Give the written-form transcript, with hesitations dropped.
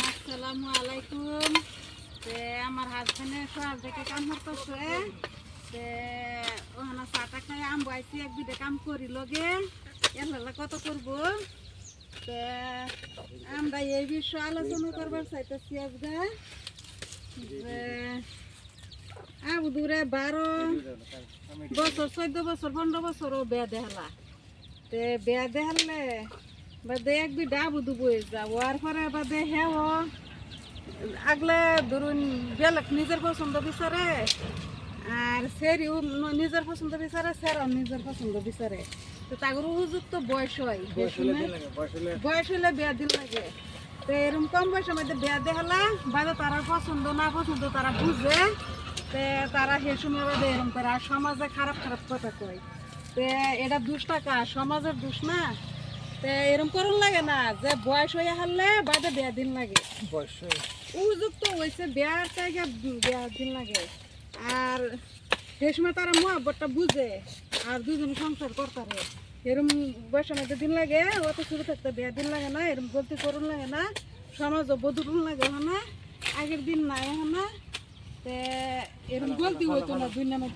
আসসালামু আলাইকুম। আমার হাজবেন্ডের সব দেখে কাম করতেছে। ওখানে চাটা খাই আম বাইছি, এক দুইটা কাম করি লগে এলা কত করবো। আমরা এই বিষয়ে আলোচনা করবার চাইতেছি আজকে। আবু দূরে 12 বছর 14 বছর 15 বছর ও বিয়া দেহলা। বিয়া দেহালে বাদে এক দুইটা আবু দুবো যাওয়ার পরে বাদে হেও আগলে ধরুন বেলেগ নিজের পছন্দ বিচারে, আর সেরিও নিজের পছন্দ বিচারে, সেরাও নিজের পছন্দ বিচারে। তো তাগর উপযুক্ত বয়স হয়, বয়স হলে বিয়া দিল লাগে। তো এরকম কম বয়সের মধ্যে বিয়া দেখালা বাদে তারা পছন্দ না পছন্দ তারা বুঝে, তারা সে সময় বাদে এরকম করে। আর সমাজে খারাপ খারাপ কথা কয়, এটা দুষ টাকা সমাজের দুষ না। এরকম করুন লাগে না যে বয়স হয়ে হারলে বাদে বিয়া দিন লাগে, উপযুক্ত হয়েছে বিয়ার জায়গা বিয়া দিন লাগে। আর সে সময় তারা মহাব্বতটা বুঝে আর দুজনে সংসার করতারে। এরম বয়সের মধ্যে দিন লাগে, অত ছোট থাকতে বিয়া দিন লাগে না, এরম গলতি করুন লাগে না, সমাজও বদলুন লাগে না, আগের দিন নাই না। এরম গলতি হইতো না দুই নামে।